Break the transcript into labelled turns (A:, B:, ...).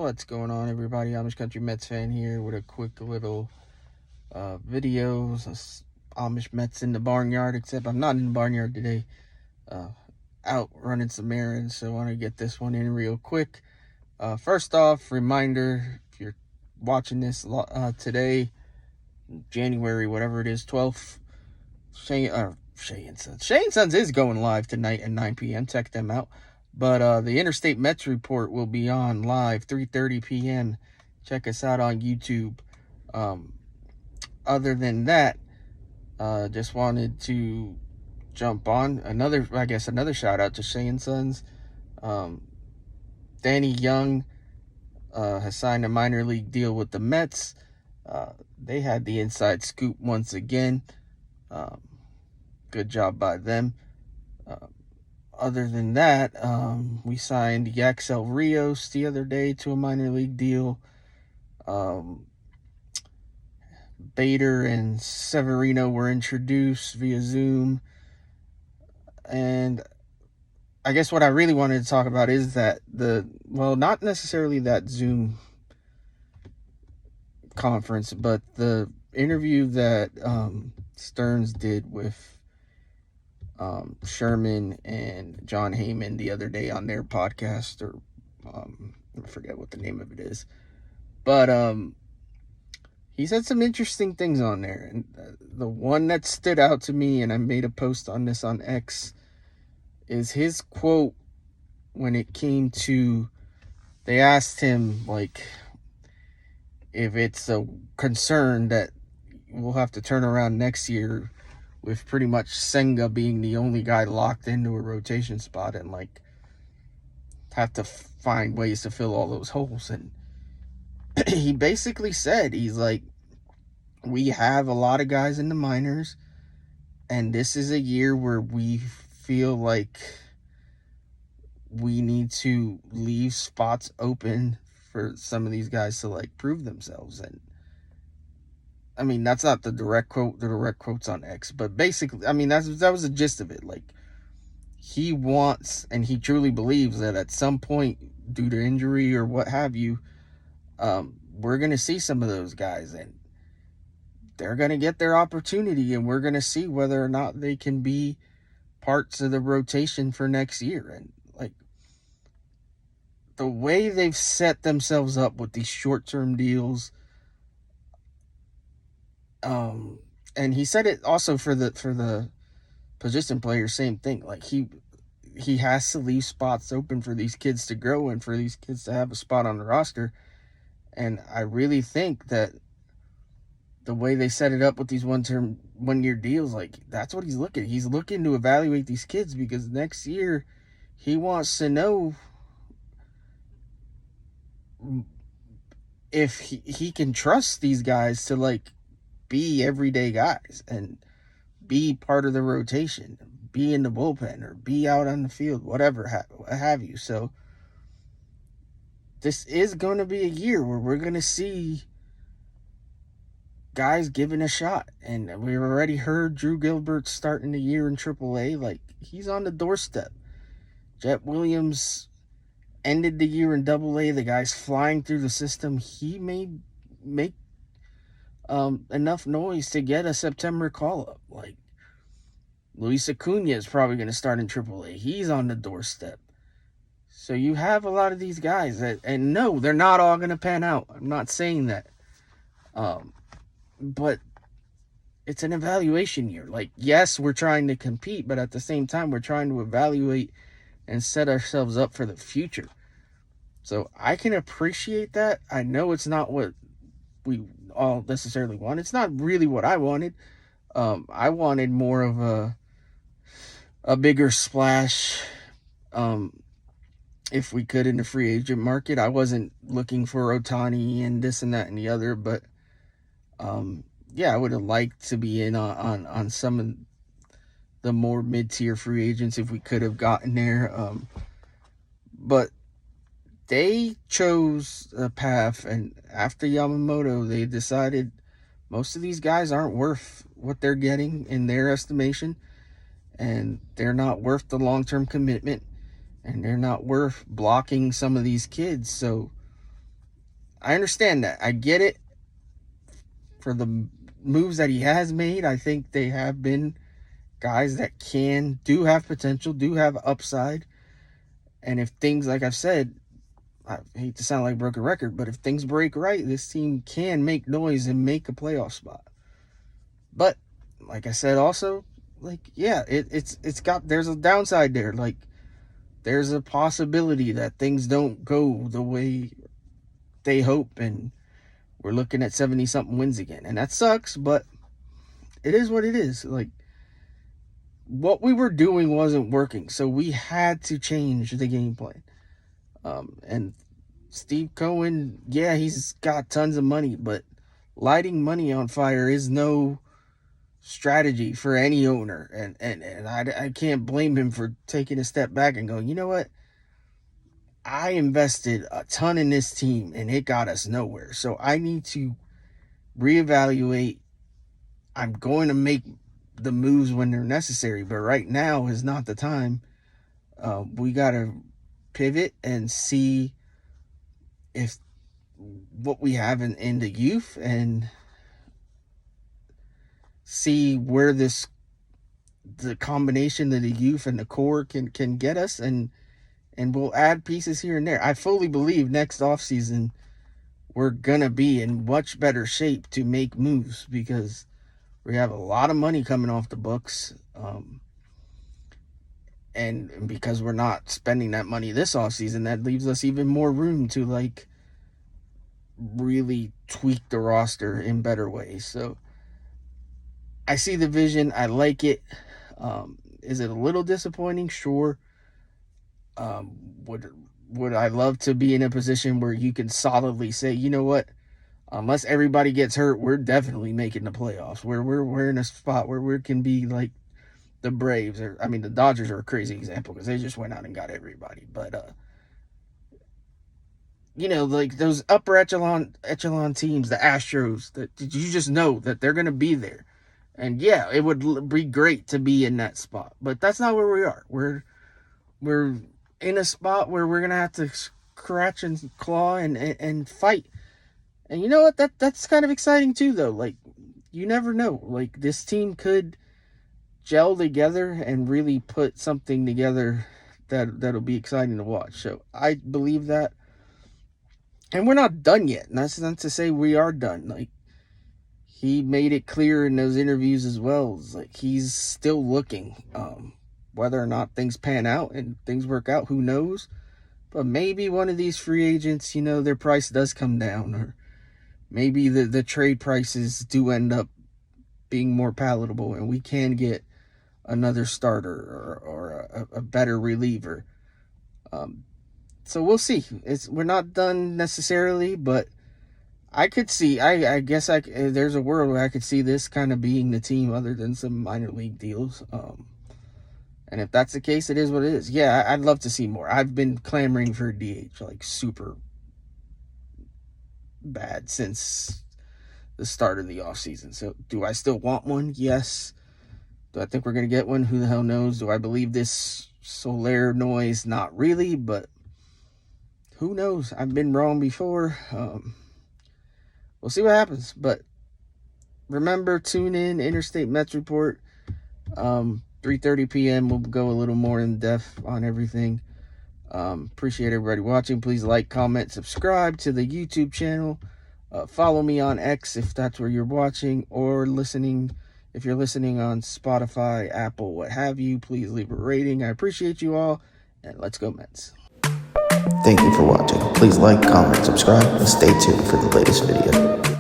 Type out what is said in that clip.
A: What's going on, everybody? Amish Country Mets fan here with a quick little video. Amish Mets in the barnyard, except I'm not in the barnyard today. Out running some errands, so I want to get this one in real quick. First off, reminder, if you're watching this today, January, whatever it is, 12th, Shay and Sons is going live tonight at 9 p.m. Check them out. But the Interstate Mets Report will be on live 3:30 p.m. Check us out on YouTube. Other than that, just wanted to jump on another shout out to Shay and Sons. Danny Young has signed a minor league deal with the Mets. They had the inside scoop once again. Good job by them. Other than that, we signed Yaxel Rios the other day to a minor league deal. Bader and Severino were introduced via Zoom. And I guess what I really wanted to talk about is that not necessarily that Zoom conference, but the interview that Stearns did with Sherman and John Heyman the other day on their podcast, or I forget what the name of it is, but he said some interesting things on there, and the one that stood out to me, and I made a post on this on X, is his quote when it came to, they asked him like if it's a concern that we'll have to turn around next year with pretty much Senga being the only guy locked into a rotation spot and like have to find ways to fill all those holes. And he basically said, he's like, we have a lot of guys in the minors, and this is a year where we feel like we need to leave spots open for some of these guys to like prove themselves. And I mean, that's not the direct quote. The direct quote's on X, but basically, I mean, that was the gist of it. Like, he wants, and he truly believes that at some point, due to injury or what have you, we're going to see some of those guys, and they're going to get their opportunity, and we're going to see whether or not they can be parts of the rotation for next year. And like, the way they've set themselves up with these short-term deals, and he said it also for the position players, same thing. Like, he has to leave spots open for these kids to grow and for these kids to have a spot on the roster. And I really think that the way they set it up with these one-year deals, like, that's what he's looking at. He's looking to evaluate these kids, because next year he wants to know if he can trust these guys to like be everyday guys and be part of the rotation, be in the bullpen, or be out on the field, whatever have you. So this is going to be a year where we're going to see guys given a shot. And we've already heard Drew Gilbert starting the year in AAA. Like, he's on the doorstep. Jet Williams ended the year in AA. The guy's flying through the system. He may make enough noise to get a September call-up. Like, Luis Acuna is probably going to start in AAA. He's on the doorstep. So you have a lot of these guys that, and no, they're not all going to pan out. I'm not saying that. But it's an evaluation year. Like, yes, we're trying to compete, but at the same time, we're trying to evaluate and set ourselves up for the future. So I can appreciate that. I know it's not what we all necessarily want. It's not really what I wanted. I wanted more of a bigger splash, if we could, in the free agent market. I wasn't looking for Ohtani and this and that and the other, but I would have liked to be in on some of the more mid-tier free agents if we could have gotten there. But they chose a path, and after Yamamoto, they decided most of these guys aren't worth what they're getting in their estimation, and they're not worth the long-term commitment, and they're not worth blocking some of these kids. So I understand that. I get it. For the moves that he has made, I think they have been guys that do have potential, do have upside. And if things, like I've said, I hate to sound like a broken record, but if things break right, this team can make noise and make a playoff spot. But like I said, also, like, yeah, there's a downside there. Like, there's a possibility that things don't go the way they hope, and we're looking at 70-something wins again. And that sucks, but it is what it is. Like, what we were doing wasn't working, so we had to change the game plan. And Steve Cohen, yeah, he's got tons of money, but lighting money on fire is no strategy for any owner. And I can't blame him for taking a step back and going, you know what? I invested a ton in this team and it got us nowhere. So I need to reevaluate. I'm going to make the moves when they're necessary, but right now is not the time. We got to pivot and see if what we have in the youth, and see where the combination of the youth and the core can get us, and we'll add pieces here and there. I fully believe next offseason we're going to be in much better shape to make moves, because we have a lot of money coming off the books. And because we're not spending that money this offseason, that leaves us even more room to, like, really tweak the roster in better ways. So I see the vision. I like it. Is it a little disappointing? Sure. Would I love to be in a position where you can solidly say, you know what, unless everybody gets hurt, we're definitely making the playoffs. We're in a spot where we can be like the Braves, or the Dodgers are a crazy example because they just went out and got everybody. But like those upper echelon teams, the Astros, that you just know that they're going to be there. And yeah, it would be great to be in that spot, but that's not where we are. We're in a spot where we're going to have to scratch and claw and fight. And you know what? That's kind of exciting too, though. Like, you never know. Like, this team could gel together and really put something together that'll be exciting to watch. So I believe that. And we're not done yet. And that's not to say we are done. Like, he made it clear in those interviews as well. It's like he's still looking. Whether or not things pan out and things work out, who knows? But maybe one of these free agents, their price does come down, or maybe the trade prices do end up being more palatable and we can get another starter or a better reliever. So we'll see. We're not done necessarily, but I could see, I guess there's a world where I could see this kind of being the team other than some minor league deals. And if that's the case, it is what it is. Yeah, I'd love to see more. I've been clamoring for a DH, like, super bad since the start of the offseason. So do I still want one? Yes. Do I think we're going to get one? Who the hell knows? Do I believe this Soler noise? Not really, but who knows? I've been wrong before. We'll see what happens. But remember, tune in, Interstate Mets Report. 3:30 p.m. We'll go a little more in depth on everything. Appreciate everybody watching. Please like, comment, subscribe to the YouTube channel. Follow me on X if that's where you're watching or listening. If you're listening on Spotify, Apple, what have you, please leave a rating. I appreciate you all, and let's go Mets.
B: Thank you for watching. Please like, comment, subscribe, and stay tuned for the latest video.